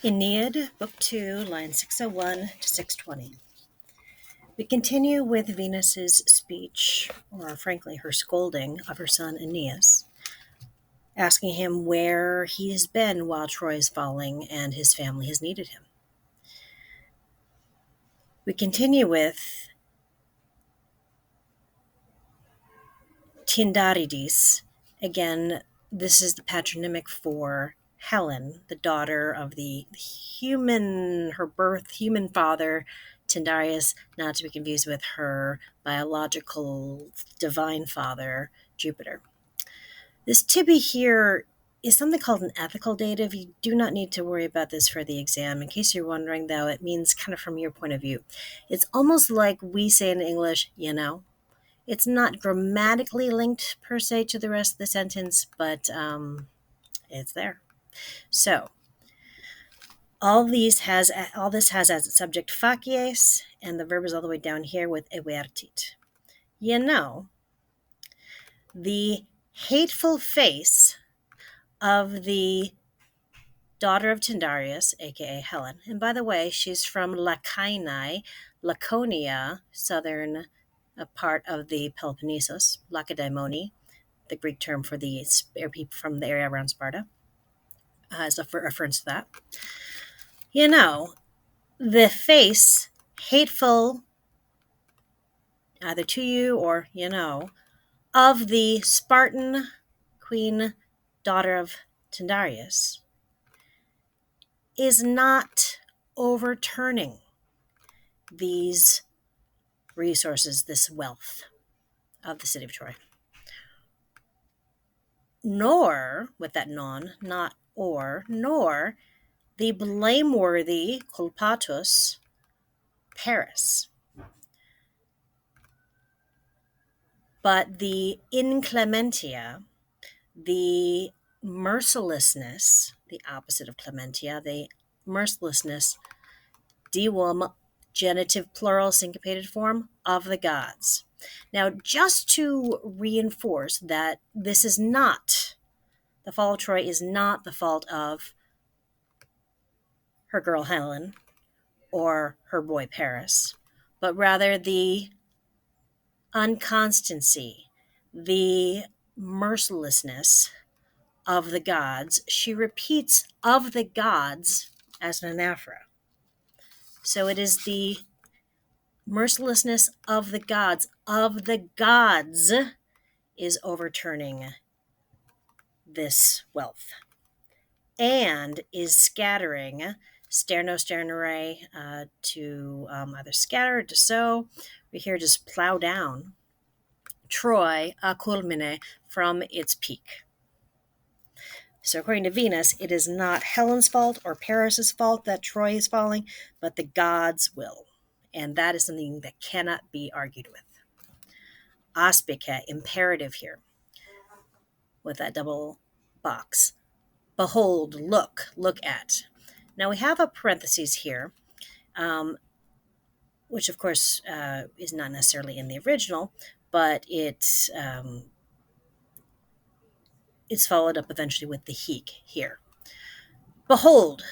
Aeneid, Book 2, lines 601 to 620. We continue with Venus's speech, or frankly, her scolding of her son Aeneas, asking him where he has been while Troy is falling and his family has needed him. We continue with Tindarides. Again, this is the patronymic for Helen, the daughter of the human father, Tyndareus, not to be confused with her biological divine father, Jupiter. This to be here is something called an ethical dative. You do not need to worry about this for the exam. In case you're wondering, though, it means kind of from your point of view. It's almost like we say in English, you know. It's not grammatically linked per se to the rest of the sentence, but it's there. So all this has as its subject facies, and the verb is all the way down here with evertit. You know, the hateful face of the daughter of Tyndareus, aka Helen. And by the way, she's from Laconia, southern part of the Peloponnesus, Lacedaemoni, the Greek term for the people from the area around Sparta, as a reference to that. You know, the face, hateful, either to you or, of the Spartan queen, daughter of Tyndareus, is not overturning these resources, this wealth of the city of Troy. Nor, with that not or, nor the blameworthy culpatus Paris, but the inclementia, the mercilessness, the opposite of clementia, the mercilessness, diwum, genitive plural syncopated form, of the gods. Now, just to reinforce that this is not, the fall of Troy is not the fault of her girl Helen or her boy Paris, but rather the unconstancy, the mercilessness of the gods. She repeats of the gods as an anaphora. So it is the mercilessness of the gods is overturning this wealth and is scattering sternore, to either scatter or to sow. We hear just plow down Troy a culmine from its peak. So according to Venus, it is not Helen's fault or Paris's fault that Troy is falling, but the gods' will. And that is something that cannot be argued with. Aspice, imperative here, with that double box. Behold, look at. Now we have a parenthesis here, which of course is not necessarily in the original, but it's followed up eventually with the heek here. Behold,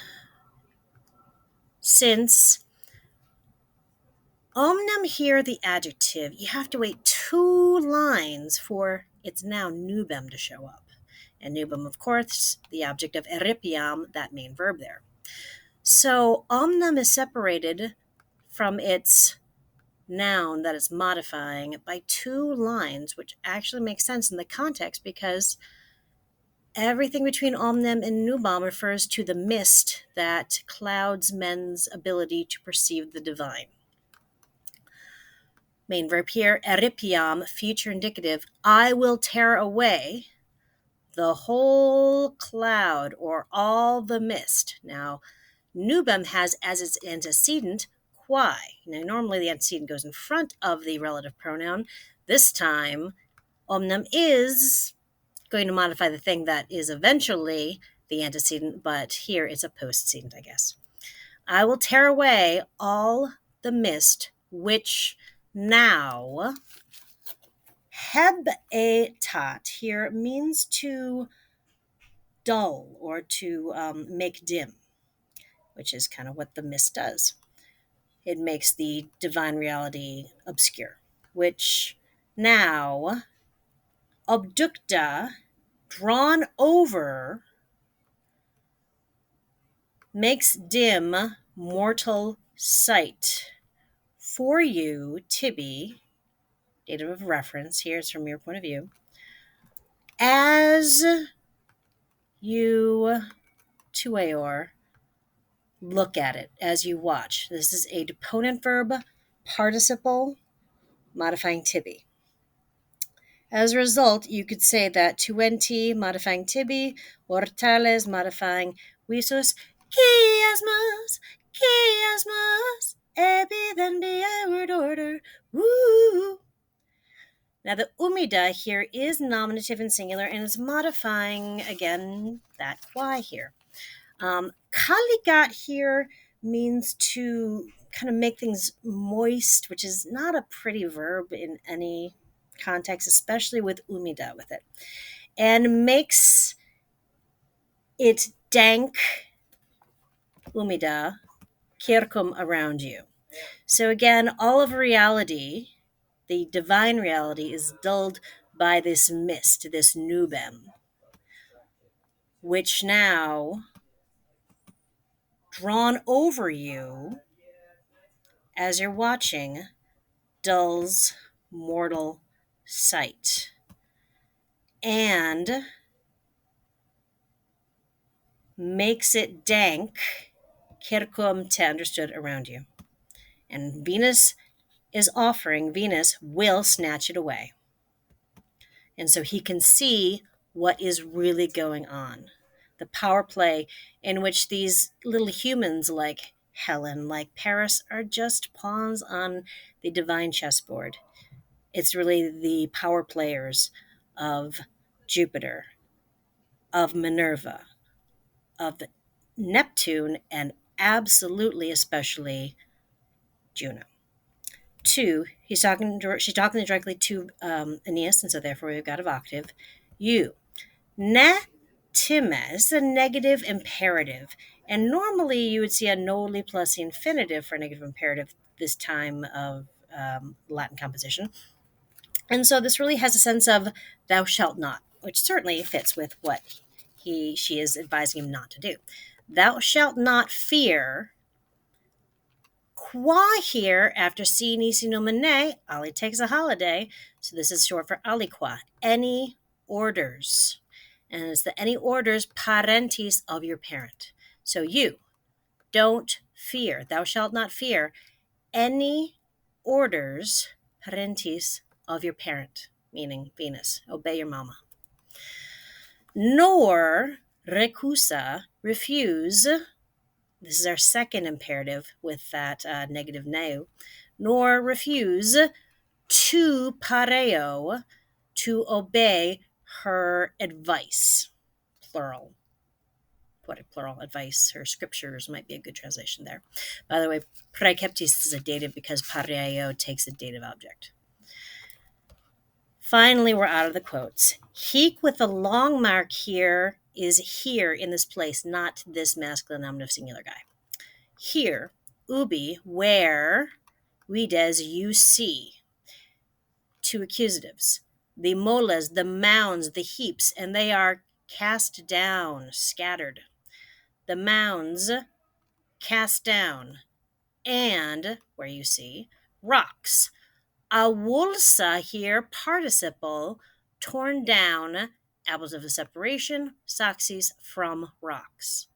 since omnem here, the adjective, you have to wait 2 lines for its noun nubem to show up. And nubem, of course, the object of eripiam, that main verb there. So omnem is separated from its noun that it's modifying by 2 lines, which actually makes sense in the context because everything between omnem and nubam refers to the mist that clouds men's ability to perceive the divine. Main verb here, eripiam, future indicative, I will tear away the whole cloud or all the mist. Now, nubem has as its antecedent quai. Now, normally the antecedent goes in front of the relative pronoun. This time, omnem is going to modify the thing that is eventually the antecedent, but here it's a postcedent, I guess. I will tear away all the mist which now, heb-e-tat here means to dull or to make dim. which is kind of what the mist does. It makes the divine reality obscure, which now obducta, drawn over, makes dim mortal sight. For you, Tibby, dative of reference, here's from your point of view, as you, tuaor, look at it, as you watch. This is a deponent verb participle modifying Tibby. As a result, you could say that tuenti modifying Tibby, hortales modifying visus, chiasmus, epi then be a word order, woo. Now the umida here is nominative and singular and is modifying, again, that qua here. Kaligat here means to kind of make things moist, which is not a pretty verb in any context, especially with umida with it, and makes it dank, umida, kirkum, around you. So again, all of reality, the divine reality, is dulled by this mist, this nubem, which now, drawn over you as you're watching, dulls mortal sight and makes it dank, circum te, understood, around you. And Venus will snatch it away. And so he can see what is really going on. The power play in which these little humans like Helen, like Paris, are just pawns on the divine chessboard. It's really the power players of Jupiter, of Minerva, of Neptune, and absolutely especially Juno. Two, she's talking directly to Aeneas, and so therefore we've got a vocative. You. Ne time. This is a negative imperative. And normally you would see a noli plus the infinitive for a negative imperative this time of Latin composition. And so this really has a sense of thou shalt not, which certainly fits with what she is advising him not to do. Thou shalt not fear. Qua here, after si nisi nomine, Ali takes a holiday. So this is short for aliqua, any orders. And it's the any orders parentis of your parent. So you don't fear, thou shalt not fear any orders parentis of your parent, meaning Venus. Obey your mama. Nor recusa, refuse. This is our second imperative with that negative neu. Nor refuse to pareo, to obey her advice. Plural. Poetic plural, advice. Her scriptures might be a good translation there. By the way, praeceptis is a dative because pareo takes a dative object. Finally, we're out of the quotes. Hic with a long mark here is here in this place, not this masculine nominative singular guy. Here, ubi, where, vides, you see. Two accusatives. The moles, the mounds, the heaps, and they are cast down, scattered. The mounds, cast down, and, where you see, rocks. Awulsa here, participle, torn down, apples of a separation, saxes, from rocks.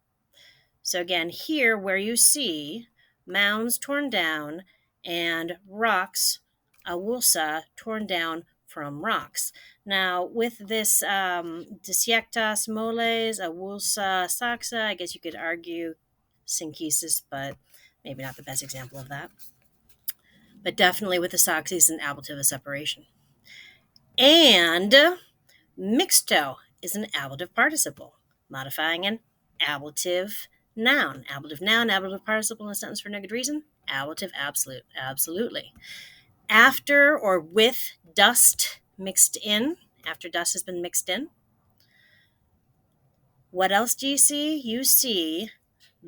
So again, here where you see mounds torn down and rocks, awulsa, torn down from rocks. Now with this disiectas moles, awulsa, saxa, I guess you could argue synchesis, but maybe not the best example of that. But definitely with the saxes and ablative separation. And mixto is an ablative participle, modifying an ablative noun. Ablative noun, ablative participle in a sentence for no good reason. Ablative absolute, absolutely. After or with dust mixed in, after dust has been mixed in. What else do you see? You see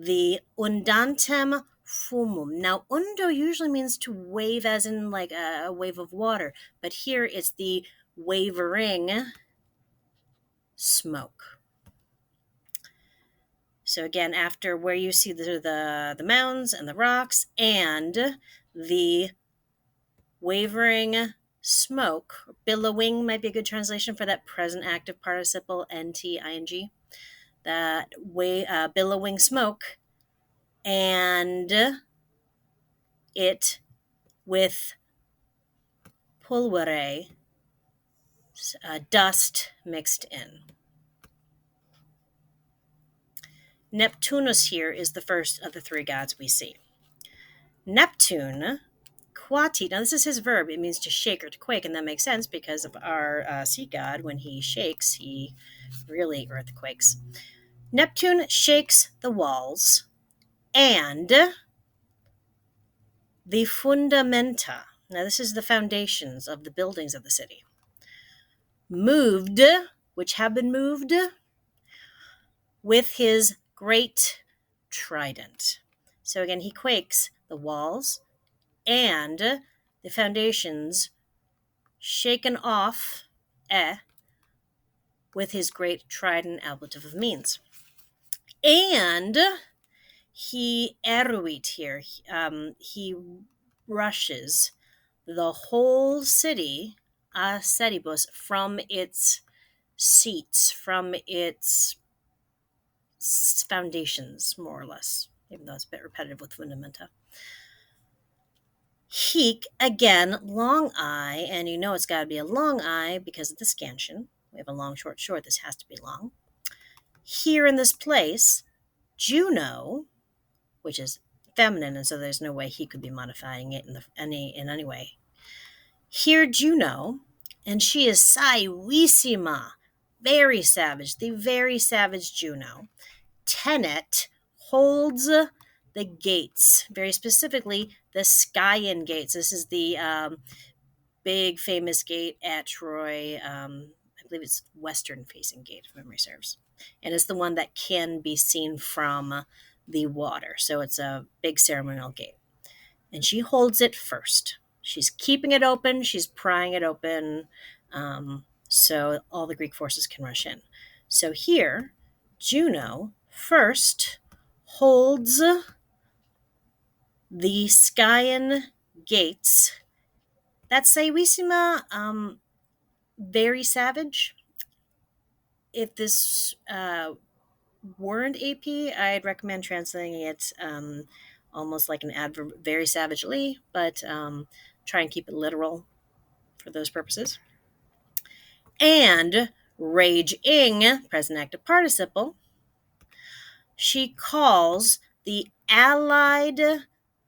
the undantem fumum. Now, undo usually means to wave, as in like a wave of water, but here it's the wavering smoke. So again, after where you see the mounds and the rocks and the wavering smoke, billowing might be a good translation for that present active participle, ing, that billowing smoke, and it with pulvere, dust mixed in. Neptunus here is the first of the three gods we see. Neptune, quati, now this is his verb, it means to shake or to quake, and that makes sense because of our sea god. When he shakes, he really earthquakes. Neptune shakes the walls and the fundamenta. Now this is the foundations of the buildings of the city. Moved, which have been moved, with his great trident. So again, he quakes the walls and the foundations, shaken off, with his great trident ablative of means. And he eruit here. He rushes the whole city, Aceribus, from its seats, from its foundations, more or less, even though it's a bit repetitive with fundamenta. Heek, again, long I, and you know it's got to be a long I because of the scansion. We have a long, short, short. This has to be long. Here in this place, Juno, which is feminine, and so there's no way he could be modifying it in any way. Here, Juno, and she is Saiwisima, very savage, the very savage Juno. Tenet holds the gates, very specifically the Skyan gates. This is the big famous gate at Troy. I believe it's western facing gate, if memory serves. And it's the one that can be seen from the water. So it's a big ceremonial gate. And she holds it first. She's keeping it open. She's prying it open, so all the Greek forces can rush in. So here, Juno first holds the Skyan gates. That's Saiwisima, very savage. If this weren't AP, I'd recommend translating it almost like an adverb, very savagely, but try and keep it literal for those purposes. And raging, present active participle, she calls the allied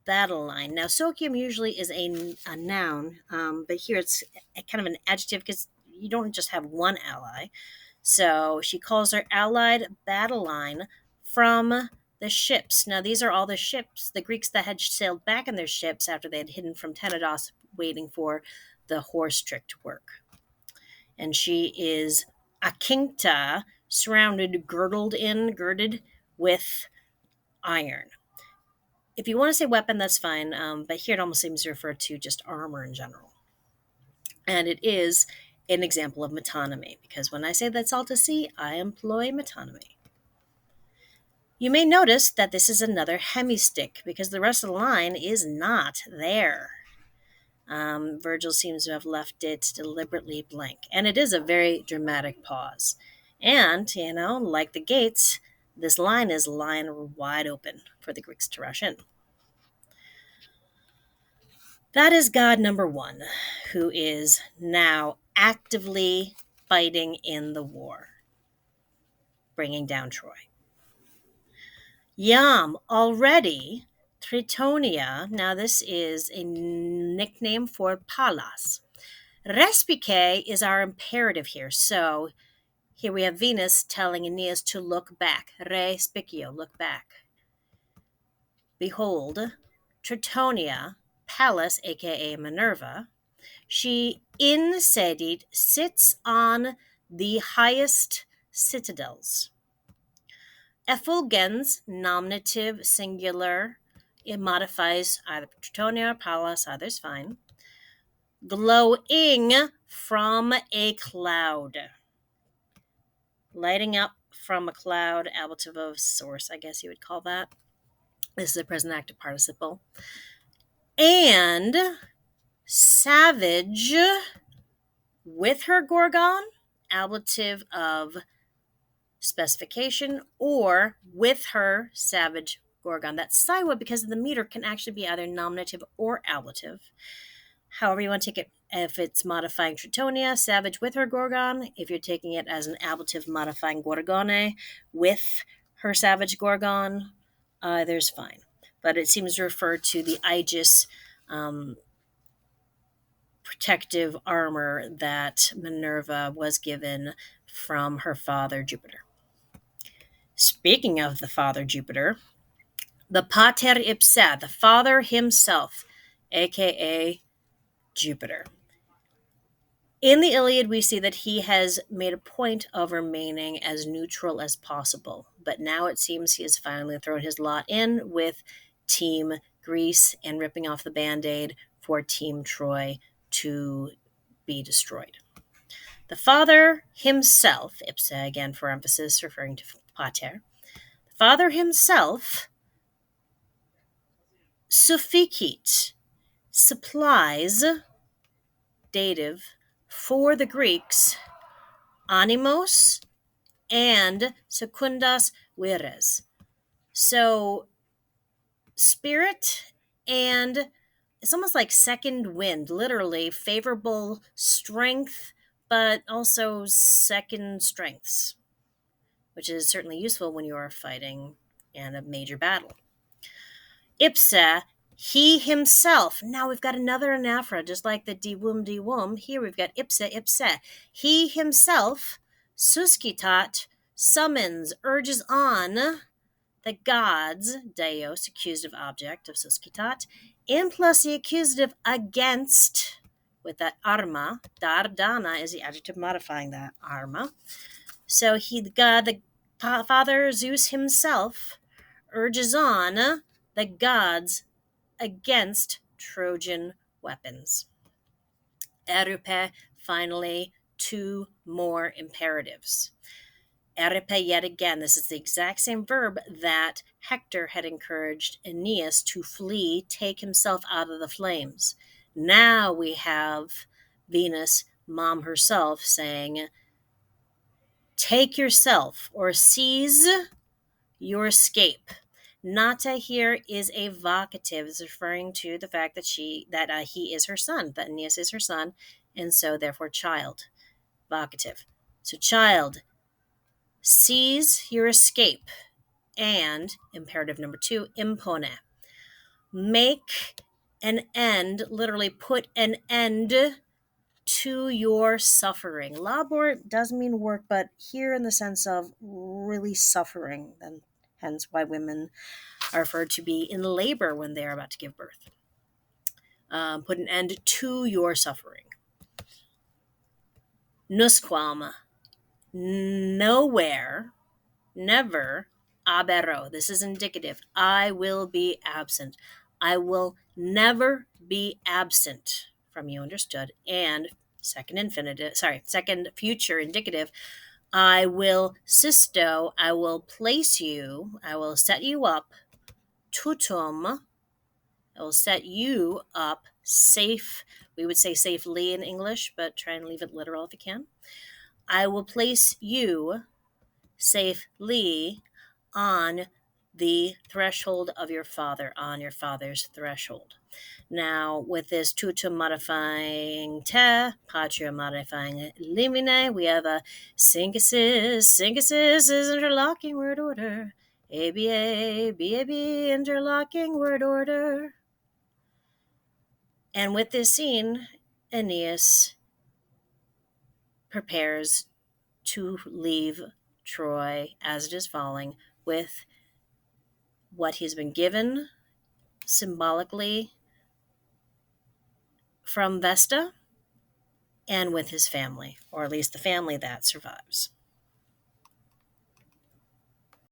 battle line. Now, socium usually is a noun, but here it's kind of an adjective because you don't just have one ally. So she calls her allied battle line from the ships. Now, these are all the ships, the Greeks that had sailed back in their ships after they had hidden from Tenedos, waiting for the horse trick to work. And she is akincta, surrounded, girded with iron. If you want to say weapon, that's fine, but here it almost seems to refer to just armor in general. And it is an example of metonymy, because when I say that's all to see, I employ metonymy. You may notice that this is another hemistick, because the rest of the line is not there. Virgil seems to have left it deliberately blank, and it is a very dramatic pause. And, like the gates, this line is lying wide open for the Greeks to rush in. That is god number one, who is now actively fighting in the war, bringing down Troy. Yam, already, Tritonia, now this is a nickname for Pallas. Respice is our imperative here, so here we have Venus telling Aeneas to look back. Respicio, look back. Behold, Tritonia, Pallas, aka Minerva, she insedit sits on the highest citadels. Effulgens, nominative, singular. It modifies either Tritonia or Pallas, either's fine. Glowing from a cloud. Lighting up from a cloud, ablative of source, I guess you would call that. This is a present active participle. And savage with her gorgon, ablative of specification, or with her savage gorgon. That Siwa, because of the meter, can actually be either nominative or ablative. However you want to take it, if it's modifying Tritonia, savage with her gorgon. If you're taking it as an ablative modifying gorgone with her savage gorgon, there's fine. But it seems to refer to the Aegis protective armor that Minerva was given from her father Jupiter. Speaking of the father Jupiter, the Pater Ipsa, the father himself, aka Jupiter. In the Iliad, we see that he has made a point of remaining as neutral as possible, but now it seems he has finally thrown his lot in with Team Greece and ripping off the Band-Aid for Team Troy to be destroyed. The father himself, ipsa again for emphasis, referring to Pater, the father himself, sufficit, supplies, dative, for the Greeks, animos and secundas vires. So spirit, and it's almost like second wind, literally favorable strength, but also second strengths, which is certainly useful when you are fighting in a major battle. Ipsa, he himself. Now we've got another anaphora, just like the diwum. Here we've got ipsa, ipsa. He himself, suscitat, summons, urges on the gods, deos, accusative object of suscitat, and plus the accusative against, with that arma. Dardana is the adjective modifying that arma. So the father Zeus himself urges on the gods against Trojan weapons. Erupe, finally, two more imperatives. Erupe, yet again, this is the exact same verb that Hector had encouraged Aeneas to flee, take himself out of the flames. Now we have Venus, mom herself, saying, take yourself or seize your escape. Nata here is a vocative. It's referring to the fact that he is her son, that Aeneas is her son, and so therefore child. Vocative. So child, seize your escape. And imperative number 2, impone. Make an end, literally put an end to your suffering. Labor does mean work, but here in the sense of really suffering, and hence why women are referred to be in labor when they are about to give birth. Put an end to your suffering. Nusquam, nowhere, never, abero. This is indicative. I will be absent. I will never be absent from you, understood. And second future indicative. I will sisto, I will place you, I will set you up, tutum, I will set you up safe. We would say safely in English, but try and leave it literal if you can. I will place you safely on the threshold of your father, on your father's threshold. Now, with this tutum modifying te, patria modifying limine, we have a synthesis. Synthesis is interlocking word order. ABA, BAB, interlocking word order. And with this scene, Aeneas prepares to leave Troy as it is falling with what he's been given symbolically from Vesta and with his family, or at least the family that survives.